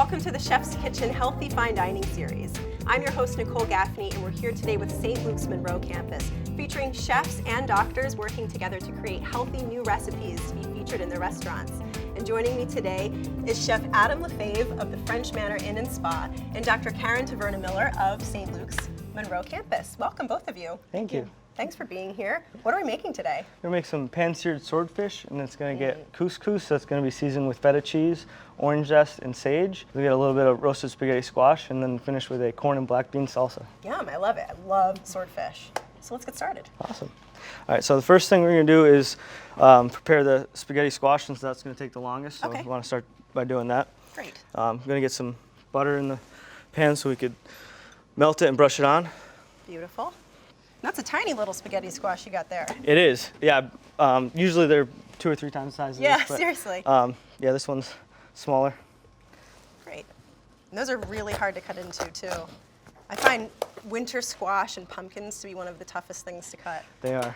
Welcome to the Chef's Kitchen Healthy Fine Dining Series. I'm your host, Nicole Gaffney, and we're here today with St. Luke's Monroe campus, featuring chefs and doctors working together to create healthy new recipes to be featured in their restaurants. And joining me today is Chef Adam LaFave of the French Manor Inn and Spa and Dr. Karen Taverna-Miller of St. Luke's Monroe campus. Welcome, both of you. Thank you. Thanks for being here. What are we making today? We're going to make some pan-seared swordfish, and it's going to get couscous. That's going to be seasoned with feta cheese, orange zest, and sage. We get a little bit of roasted spaghetti squash, and then finish with a corn and black bean salsa. Yum, I love it. I love swordfish. So let's get started. Awesome. All right, so the first thing we're going to do is prepare the spaghetti squash, since that's going to take the longest. So Okay. we want to start by doing that. Great. I'm going to get some butter in the pan so we could melt it and brush it on. Beautiful. That's a tiny little spaghetti squash you got there. It is, yeah. Usually they're 2 or 3 times the size of Yeah, this. But, seriously. yeah, this one's smaller. Great. And those are really hard to cut into, too. I find winter squash and pumpkins to be one of the toughest things to cut. They are.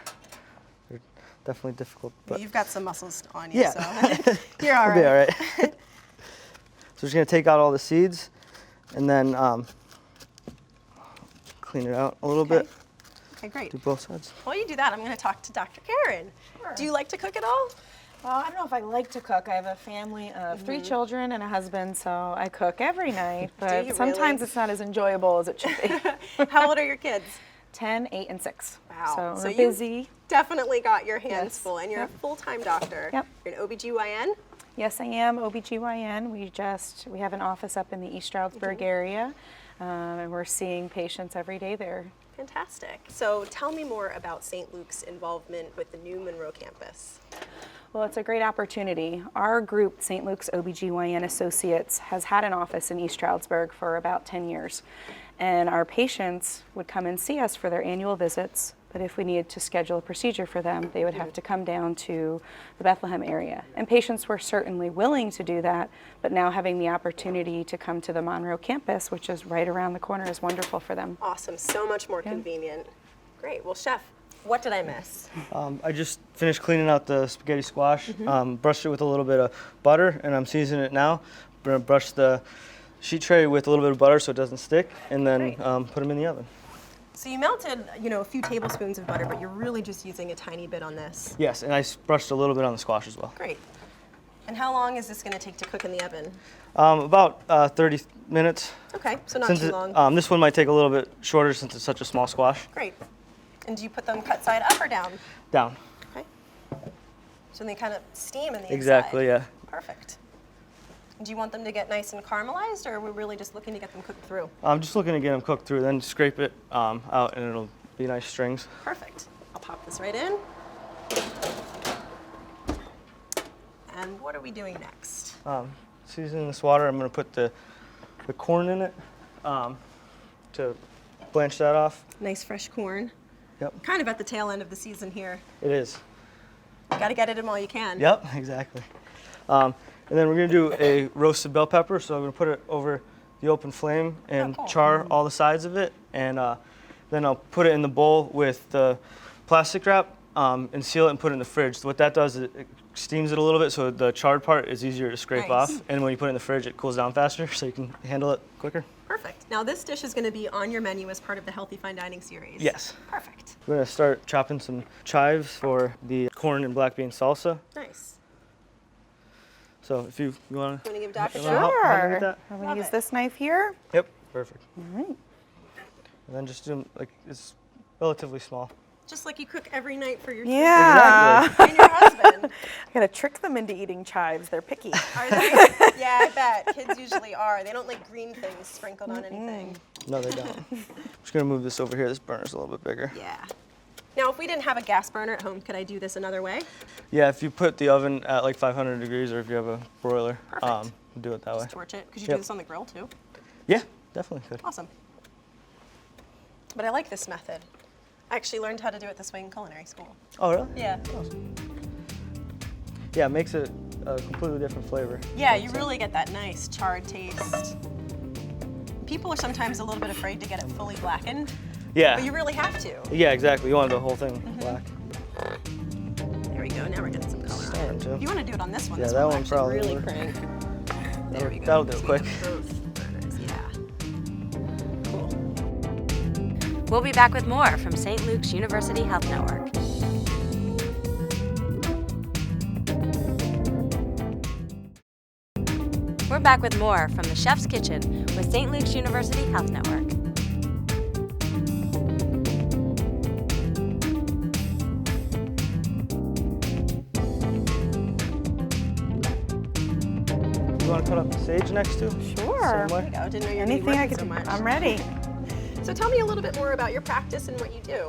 They're definitely difficult. But You've got some muscles on you, yeah. so you're all right. We'll be all right. So we're just going to take out all the seeds and then clean it out a little bit. Okay, great. Do both sides. While you do that, I'm going to talk to Dr. Karen. Sure. Do you like to cook at all? Well, I don't know if I like to cook. I have a family of 3 children and a husband, so I cook every night, but you sometimes really? it's not as enjoyable as it should be. How old are your kids? 10, 8, and 6. Wow. So So we're you- busy. Definitely got your hands Yes. full, and you're Yep. a full-time doctor. Yep. You're an OBGYN? Yes, I am OBGYN. We have an office up in the East Stroudsburg area, and we're seeing patients every day there. Fantastic. So tell me more about St. Luke's involvement with the new Monroe campus. Well, it's a great opportunity. Our group, St. Luke's OBGYN Associates, has had an office in East Stroudsburg for about 10 years. And our patients would come and see us for their annual visits, but if we needed to schedule a procedure for them, they would have to come down to the Bethlehem area. And patients were certainly willing to do that, but now having the opportunity to come to the Monroe campus, which is right around the corner, is wonderful for them. Awesome. So much more convenient. Great. Well, Chef, what did I miss? I just finished cleaning out the spaghetti squash, brushed it with a little bit of butter, and I'm seasoning it now. I'm going to brush the sheet tray with a little bit of butter so it doesn't stick, and then put them in the oven. So you melted, a few tablespoons of butter, but you're really just using a tiny bit on this. Yes, and I brushed a little bit on the squash as well. Great. And how long is this going to take to cook in the oven? About 30 minutes. Okay, so not Since too it- long. this one might take a little bit shorter since it's such a small squash. Great. And do you put them cut side up or down? Down. Okay. So they kind of steam in the Exactly, inside. yeah. Perfect. Do you want them to get nice and caramelized, or are we really just looking to get them cooked through? I'm just looking to get them cooked through, then scrape it out, and it'll be nice strings. Perfect. I'll pop this right in. And what are we doing next? Seasoning this water, I'm going to put the corn in it to blanch that off. Nice fresh corn. Yep, Kind of at the tail end of the season here. it is. You got to get it in while you can. Yep, exactly. And then we're going to do a roasted bell pepper, so I'm going to put it over the open flame and cool. char all the sides of it, and then I'll put it in the bowl with the plastic wrap and seal it and put it in the fridge. So what that does is it steams it a little bit, so the charred part is easier to scrape Nice. off, and when you put it in the fridge, it cools down faster, so you can handle it quicker. Perfect. Now this dish is going to be on your menu as part of the Healthy Fine Dining series. Yes. Perfect. We're going to start chopping some chives for the corn and black bean salsa. Nice. So if you want You want to give Dr. to Joe? help me with Sure. that? I'm going Love to use it. this knife here. Yep, perfect. All right. And then just do them like it's relatively small. Just like you cook every night for your Yeah. Exactly. kids and your husband. I got to trick them into eating chives. They're picky. Are they? Yeah, I bet. Kids usually are. They don't like green things sprinkled on anything. No, they don't. I'm just gonna move this over here. This burner's a little bit bigger. Yeah. Now, if we didn't have a gas burner at home, could I do this another way? Yeah, if you put the oven at like 500 degrees, or if you have a broiler, Perfect. do it that way. Just torch it. Could you Yep. do this on the grill too? Yeah, definitely could. Awesome. But I like this method. I actually learned how to do it this way in culinary school. Oh, really? Yeah. Yeah, it makes it a completely different flavor. Yeah, you really get that nice charred taste. People are sometimes a little bit afraid to get it fully blackened, Yeah. but you really have to. Yeah, exactly. You want the whole thing black. There we go. Now we're getting some color on it. Starting to. If you want to do it on this one, Yeah, this that one will one actually probably really would. crank. There we go. That'll do it quick. Both burners, yeah. Cool. We'll be back with more from St. Luke's University Health Network. We're back with more from the Chef's Kitchen with St. Luke's University Health Network. You want to cut up the sage next to? Sure. Same way? I didn't know you were Anything I working could so do. much. I'm ready. So tell me a little bit more about your practice and what you do.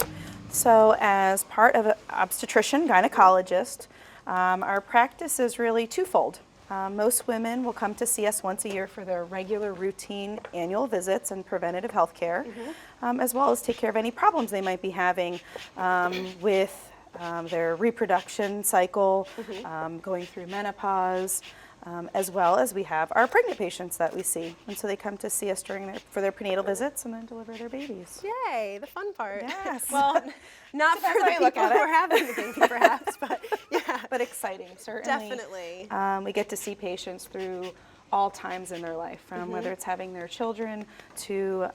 So as part of an obstetrician gynecologist, our practice is really twofold. Most women will come to see us once a year for their regular routine annual visits and preventative health care, as well as take care of any problems they might be having with their reproduction cycle, going through menopause, as well as we have our pregnant patients that we see. And so they come to see us for their prenatal visits and then deliver their babies. Yay, the fun part. Yes. Well, not for how the you people look at who it. are having the baby, perhaps, but yeah. But exciting, certainly. Definitely. We get to see patients through all times in their life, from whether it's having their children to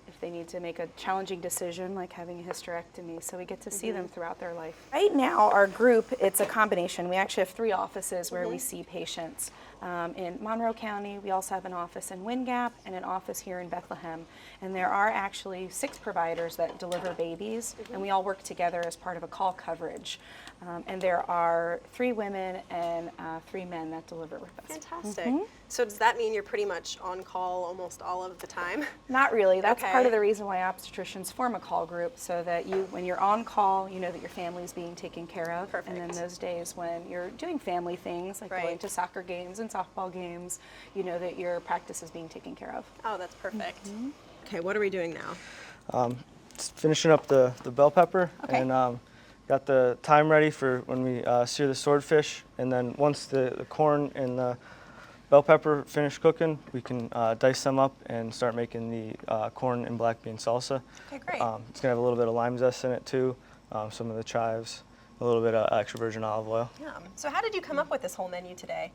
if they need to make a challenging decision like having a hysterectomy. So we get to see them throughout their life. Right now, our group, it's a combination. We actually have 3 offices where we see patients. In Monroe County, we also have an office in Wind Gap and an office here in Bethlehem. And there are actually 6 providers that deliver babies, and we all work together as part of a call coverage. And there are 3 women and 3 men that deliver with us. Fantastic. So does that mean you're pretty much on call almost all of the time? Not really. That's Okay. part of the reason why obstetricians form a call group, so that when you're on call, you know that your family's being taken care of. Perfect. And then those days when you're doing family things, like going Right. to soccer games and softball games, you know that your practice is being taken care of. Oh, that's perfect. Okay, what are we doing now? Just finishing up the bell pepper Okay. and got the thyme ready for when we sear the swordfish. And then once the corn and the bell pepper finish cooking, we can dice them up and start making the corn and black bean salsa. Okay, great. It's gonna have a little bit of lime zest in it too, some of the chives, a little bit of extra virgin olive oil. Yum. So how did you come up with this whole menu today?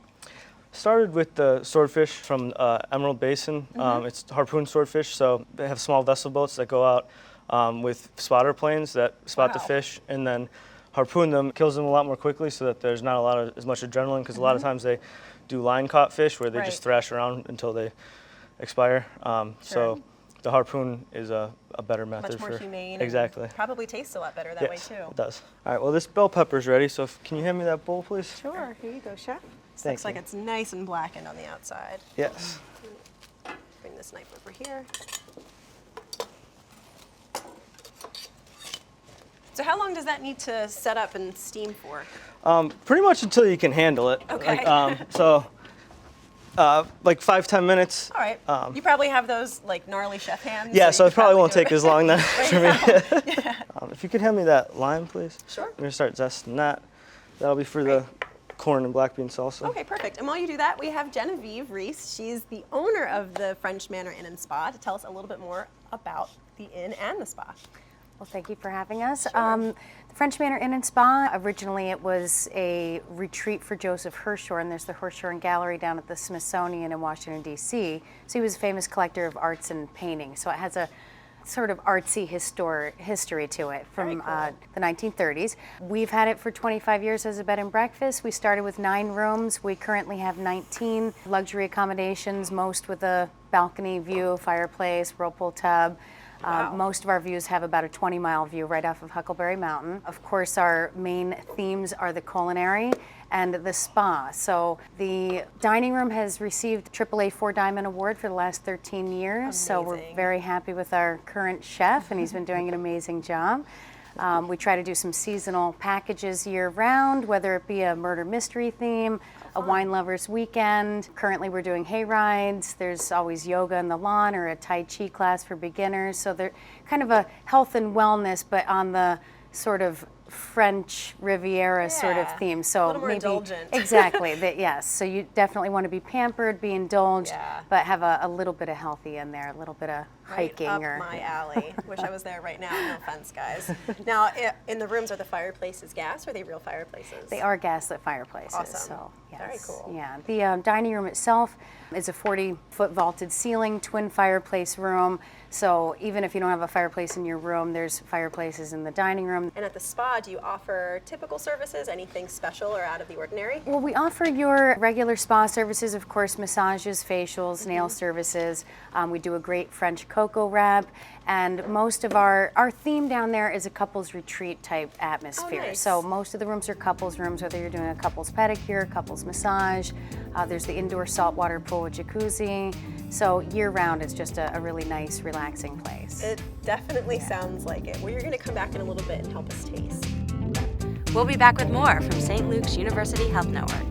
Started with the swordfish from Emerald Basin. It's harpoon swordfish, so they have small vessel boats that go out with spotter planes that spot the Wow. fish and then harpoon them. Kills them a lot more quickly so that there's not as much adrenaline, because a lot of times they do line caught fish where they just Right. thrash around until they expire. So the harpoon is a better method. Much more for humane. and Exactly. Probably tastes a lot better that Yes, way too. it does. All right, well, this bell pepper's ready, so can you hand me that bowl, please? Sure. Here you go, chef. Thank Looks like you. it's nice and blackened on the outside. Yes. Bring this knife over here. So how long does that need to set up and steam for? Pretty much until you can handle it. Okay. Like 5-10 minutes. All right. You probably have those like gnarly chef hands. Yeah, so you it probably won't do take as long then for me. Right now. If you could hand me that lime, please. Sure. I'm gonna start zesting that. That'll be for the corn and black bean salsa. Okay, perfect. And while you do that, we have Genevieve Reese. She's the owner of the French Manor Inn and Spa to tell us a little bit more about the inn and the spa. Well, thank you for having us. The French Manor Inn and Spa, originally it was a retreat for Joseph Hirshhorn. There's the Hirshhorn Gallery down at the Smithsonian in Washington, D.C. So he was a famous collector of arts and paintings. So it has a sort of artsy history to it from the 1930s. We've had it for 25 years as a bed and breakfast. We started with 9 rooms. We currently have 19 luxury accommodations, most with a balcony view, fireplace, whirlpool tub. Most of our views have about a 20-mile view right off of Huckleberry Mountain. Of course, our main themes are the culinary and the spa. So the dining room has received AAA 4-Diamond Award for the last 13 years. So we're Amazing. very happy with our current chef, and he's been doing an amazing job. We try to do some seasonal packages year-round, whether it be a murder mystery theme, a wine lover's weekend. Currently we're doing hay rides. There's always yoga on the lawn or a Tai Chi class for beginners. So they're kind of a health and wellness, but on the sort of French Riviera sort of Yeah, theme. So a little more maybe indulgent. exactly that. Yes. So you definitely want to be pampered, be indulged, Yeah. but have a little bit of healthy in there, a little bit of hiking Right up or my alley. Wish I was there right now. No offense, guys. Now, in the rooms, are the fireplaces gas or are they real fireplaces? They are gaslit fireplaces. Awesome. So yes. Very cool. Yeah. The dining room itself is a 40-foot vaulted ceiling, twin fireplace room. So even if you don't have a fireplace in your room, there's fireplaces in the dining room. And at the spa, do you offer typical services, anything special or out of the ordinary? Well, we offer your regular spa services, of course, massages, facials, nail services. We do a great French cocoa wrap, and most of our theme down there is a couples retreat type atmosphere. nice. So most of the rooms are couples rooms, whether you're doing a couples pedicure, couples massage. There's the indoor saltwater pool with jacuzzi. So year round, it's just a really nice, relaxing place. It definitely sounds like it. Well, you're going to come back in a little bit and help us taste. We'll be back with more from St. Luke's University Health Network.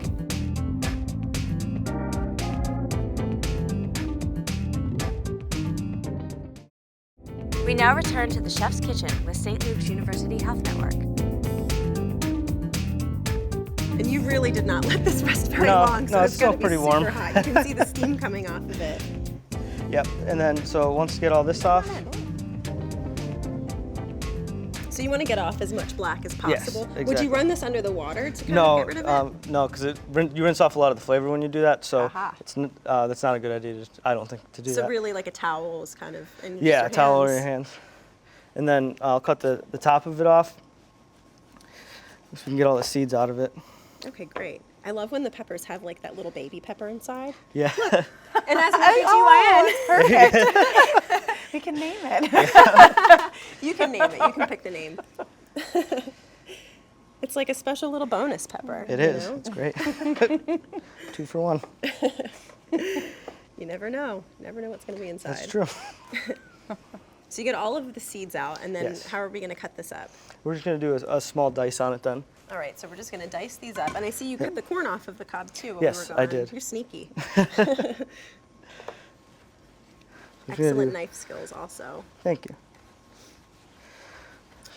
We now return to the Chef's Kitchen with St. Luke's University Health Network. And you really did not let this rest very No, long, so no, it's it's going still to be pretty super warm. hot. You can see the steam coming off of it. Yep. And then so once you get all this off, So you want to get off as much black as Yes, possible. Would exactly. you run this under the water to kind no, of get rid of it? no, because you rinse off a lot of the flavor when you do that. So Aha. that's not a good idea. I don't think to do So that. really like a towel is kind of in Yeah, your a towel over hands. your hands. And then I'll cut the top of it off so we can get all the seeds out of it. Okay, great. I love when the peppers have like that little baby pepper inside. Yeah. And as an OBGYN, Perfect. We can name it. you can name it. You can pick the name. It's like a special little bonus pepper. It you is. know? It's great. 2 for 1. You never know. Never know what's going to be inside. That's true. So you get all of the seeds out, and then Yes. how are we going to cut this up? We're just going to do a small dice on it then. All right, so we're just going to dice these up. And I see you cut the corn off of the cob too while Yes, we were I gone. did. You're sneaky. We're gonna Excellent do- knife skills also. Thank you.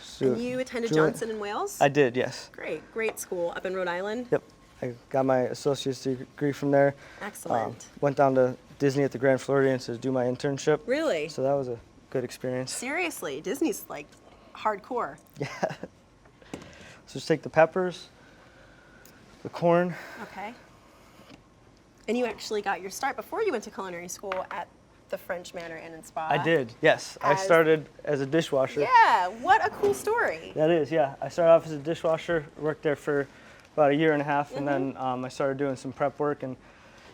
So And you attended do it. Johnson and Wales? I did, yes. Great school up in Rhode Island. Yep. I got my associate's degree from there. Excellent. Went down to Disney at the Grand Floridian to do my internship. Really? So that was a good experience. Seriously, Disney's like hardcore. Yeah. So just take the peppers, the corn. Okay. And you actually got your start before you went to culinary school at the French Manor Inn and Spa. I did, yes. I As- started as a dishwasher. Yeah, what a cool story. That is, yeah. I started off as a dishwasher, worked there for about 1.5 years, and then I started doing some prep work and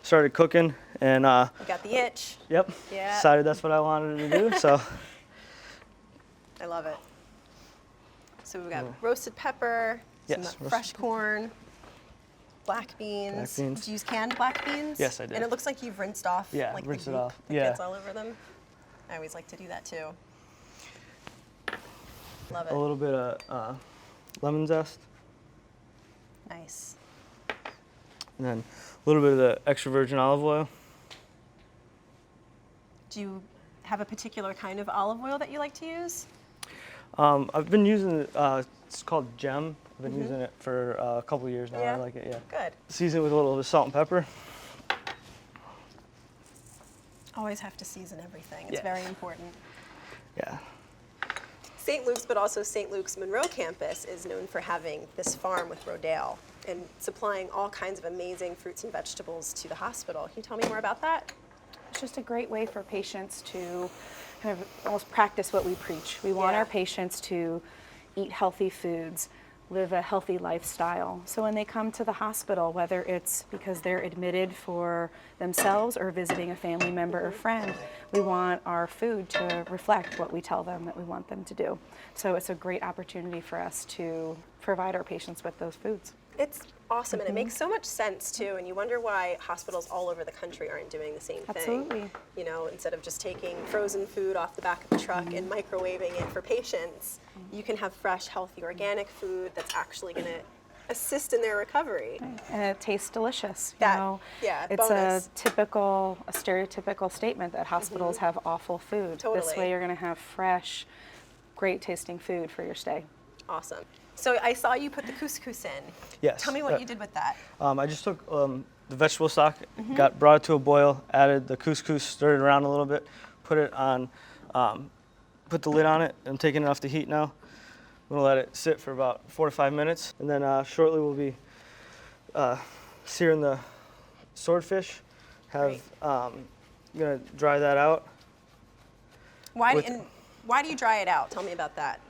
started cooking. And You got the itch. yep, Yeah. decided that's what I wanted to do. So I love it. So we've got roasted pepper, some Yes, roasted fresh corn, black beans. Black beans. Did you use canned black beans? Yes, I did. And it looks like you've rinsed off Yeah, like rinsed the it goop off. that Yeah. gets all over them. I always like to do that too. Love a it. little bit of lemon zest, Nice. and then a little bit of the extra virgin olive oil. Do you have a particular kind of olive oil that you like to use? I've been using it's called Gem. I've been using it for a couple of years now. Yeah? I like it, yeah. Good. Season it with a little bit of salt and pepper. Always have to season everything. It's Yes. very important. Yeah. St. Luke's, but also St. Luke's Monroe campus is known for having this farm with Rodale and supplying all kinds of amazing fruits and vegetables to the hospital. Can you tell me more about that? It's just a great way for patients to kind of almost practice what we preach. We want Yeah. our patients to eat healthy foods, live a healthy lifestyle. So when they come to the hospital, whether it's because they're admitted for themselves or visiting a family member or friend, we want our food to reflect what we tell them that we want them to do. So it's a great opportunity for us to provide our patients with those foods. It's awesome, and it makes so much sense too. And you wonder why hospitals all over the country aren't doing the same thing. Absolutely. You know, instead of just taking frozen food off the back of the truck and microwaving it for patients, you can have fresh, healthy, organic food that's actually going to assist in their recovery. And it tastes delicious. You That- know, yeah, it's bonus. a stereotypical statement that hospitals have awful food. This Totally. way you're going to have fresh, great tasting food for your stay. Awesome. So I saw you put the couscous in. Yes. Tell me what you did with that. I just took the vegetable stock, brought it to a boil, added the couscous, stirred it around a little bit, put it on, put the lid on it. I'm taking it off the heat now. I'm gonna let it sit for about 4 to 5 minutes, and then shortly we'll be searing the swordfish. I'm gonna dry that out. Why do you dry it out? Tell me about that.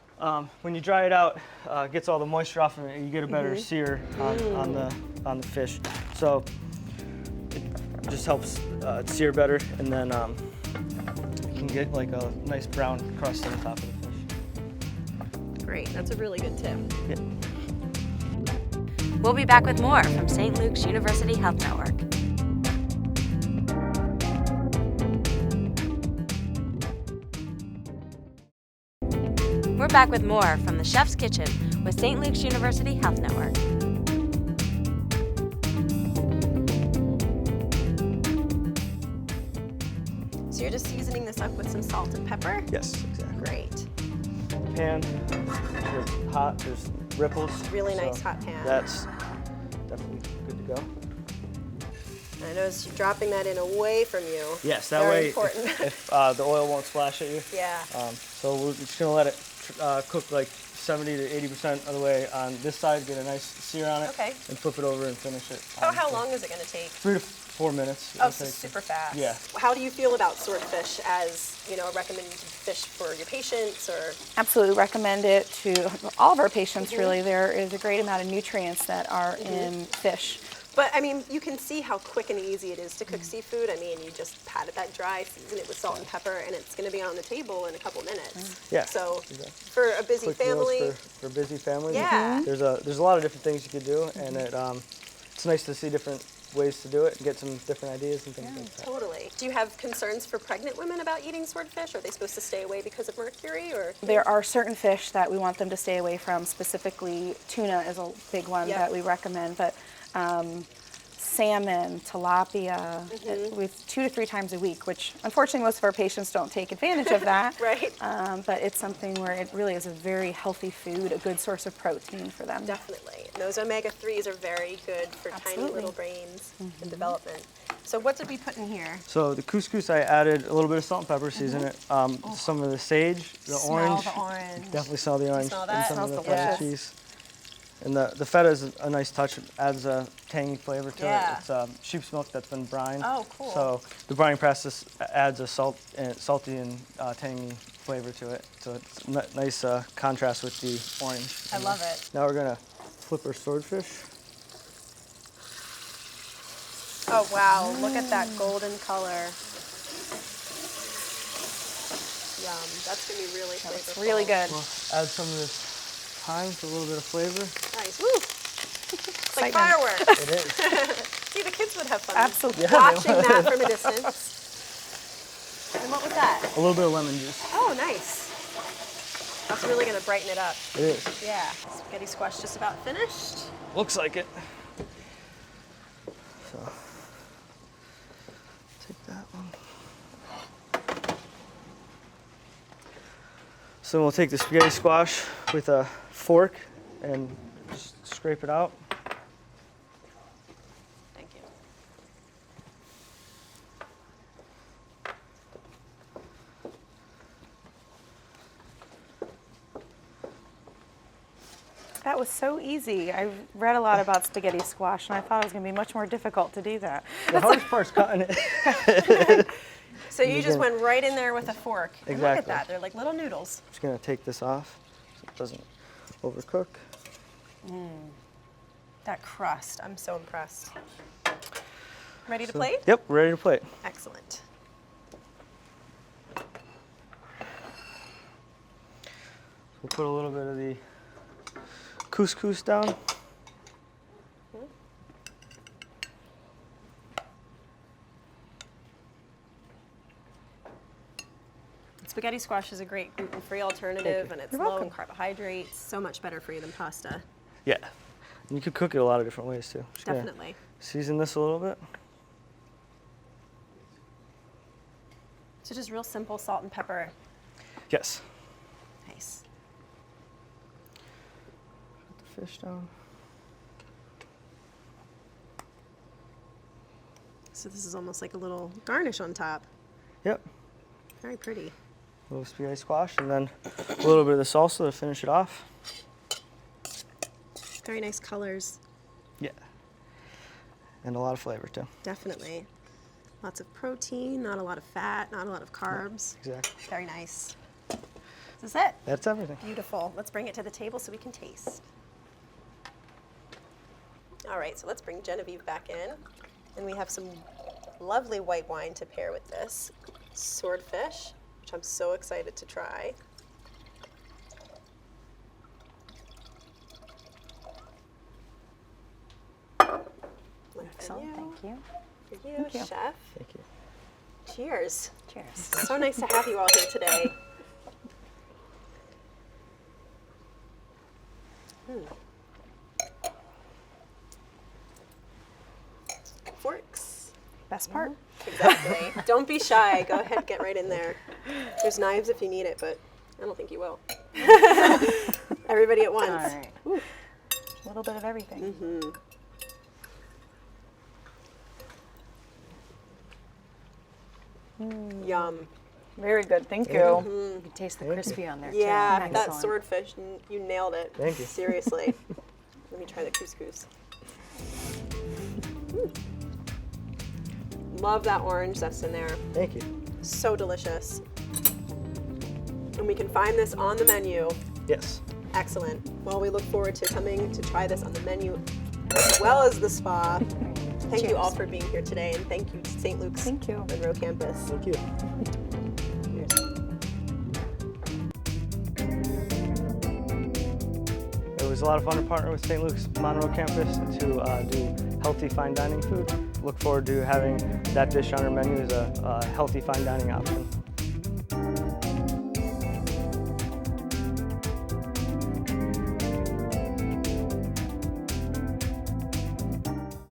When you dry it out, it gets all the moisture off of it, and you get a better sear on the fish. So it just helps it sear better, and then you can get like a nice brown crust on the top of the fish. Great, that's a really good tip. Yeah. We'll be back with more from St. Luke's University Health Network. We're back with more from the Chef's Kitchen with St. Luke's University Health Network. So you're just seasoning this up with some salt and pepper? Yes, exactly. Great. Pan, it's hot, there's ripples. Really so nice hot pan. That's definitely good to go. I noticed you dropping that in away from you. Yes, that Very way important. if the oil won't splash at you. Yeah. So we're just gonna let it cook like 70 to 80% of the way on this side, get a nice sear on it, Okay. and flip it over and finish it. Oh, how long is it going to take? 3 to 4 minutes. Oh, it'll so take. super fast. Yeah. How do you feel about swordfish as, a recommended fish for your patients or? Absolutely recommend it to all of our patients, really. There is a great amount of nutrients that are in fish. But I mean, you can see how quick and easy it is to cook seafood. I mean, you just pat it that dry, season it with salt and pepper, and it's going to be on the table in a couple minutes. Yeah. So exactly. for a busy Quick meals family, for busy families. Yeah. There's a lot of different things you could do, and it's nice to see different ways to do it and get some different ideas and things like that. totally. Do you have concerns for pregnant women about eating swordfish? Are they supposed to stay away because of mercury, or? There are certain fish that we want them to stay away from. Specifically, tuna is a big one Yep. that we recommend, but salmon, tilapia, with 2 to 3 times a week, which unfortunately most of our patients don't take advantage of that. Right. But it's something where it really is a very healthy food, a good source of protein for them. Definitely. And those omega-3s are very good for tiny Absolutely. little brains and development. So what did we put in here? So the couscous, I added a little bit of salt and pepper, season it. Some of the sage, the orange. Smell the orange. Definitely smell the orange. smell And that? some of the Smells feta delicious. cheese. And the feta is a nice touch. It adds a tangy flavor to Yeah. it. It's sheep's milk that's been brined. Oh, cool. So the brining process adds a salty and tangy flavor to it. So it's a nice contrast with the orange. I love it. Now we're gonna flip our swordfish. Oh, wow. Look at that golden color. Yum. That's going to be really flavorful. It's really good. We'll add some of this thyme for a little bit of flavor. Nice. Woo! It's like Excitement. fireworks. It is. See, the kids would have fun Absolutely. watching that from a distance. And what was that? A little bit of lemon juice. Oh, nice. That's really going to brighten it up. It is. Yeah. Spaghetti squash just about finished. Looks like it. So take that one. So we'll take the spaghetti squash with a fork and just scrape it out. Thank you. That was so easy. I read a lot about spaghetti squash, and I thought it was going to be much more difficult to do that. The hardest part's cutting it. So you just went right in there with a fork. And look at Exactly. that. They're like little noodles. Just gonna take this off so it doesn't overcook. That crust. I'm so impressed. Ready to plate? Yep, ready to plate. Excellent. We'll put a little bit of the couscous down. Spaghetti squash is a great gluten-free alternative, and it's You're low welcome. in carbohydrates. So much better for you than pasta. Yeah. And you could cook it a lot of different ways too. Just gonna Definitely. season this a little bit. So just real simple salt and pepper. Yes. Nice. fish down. So this is almost like a little garnish on top. Yep. Very pretty. A little spaghetti squash, and then a little bit of the salsa to finish it off. Very nice colors. Yeah. And a lot of flavor too. Definitely. Lots of protein, not a lot of fat, not a lot of carbs. Exactly. Very nice. This is it. That's everything. Beautiful. Let's bring it to the table so we can taste. All right, so let's bring Genevieve back in. And we have some lovely white wine to pair with this. Swordfish, which I'm so excited to try. Excellent, thank you. For you, Chef. Thank you. Cheers. Cheers. So nice to have you all here today. Forks. Best part. Exactly. Don't be shy. Go ahead, get right in there. There's knives if you need it, but I don't think you will. Everybody at once. All right. A little bit of everything. Yum. Very good. Thank you. You can taste the Thank crispy on there Yeah, too. that Excellent. swordfish, you nailed it. Thank you. Seriously. Let me try the couscous. Love that orange that's in there. Thank you. So delicious. And we can find this on the menu. Yes. Excellent. Well, we look forward to coming to try this on the menu as well as the spa. Thank you all for being here today, and thank you to St. Luke's Thank you. Monroe campus. Thank you. It was a lot of fun to partner with St. Luke's Monroe campus to do healthy fine dining food. Look forward to having that dish on our menu as a healthy fine dining option.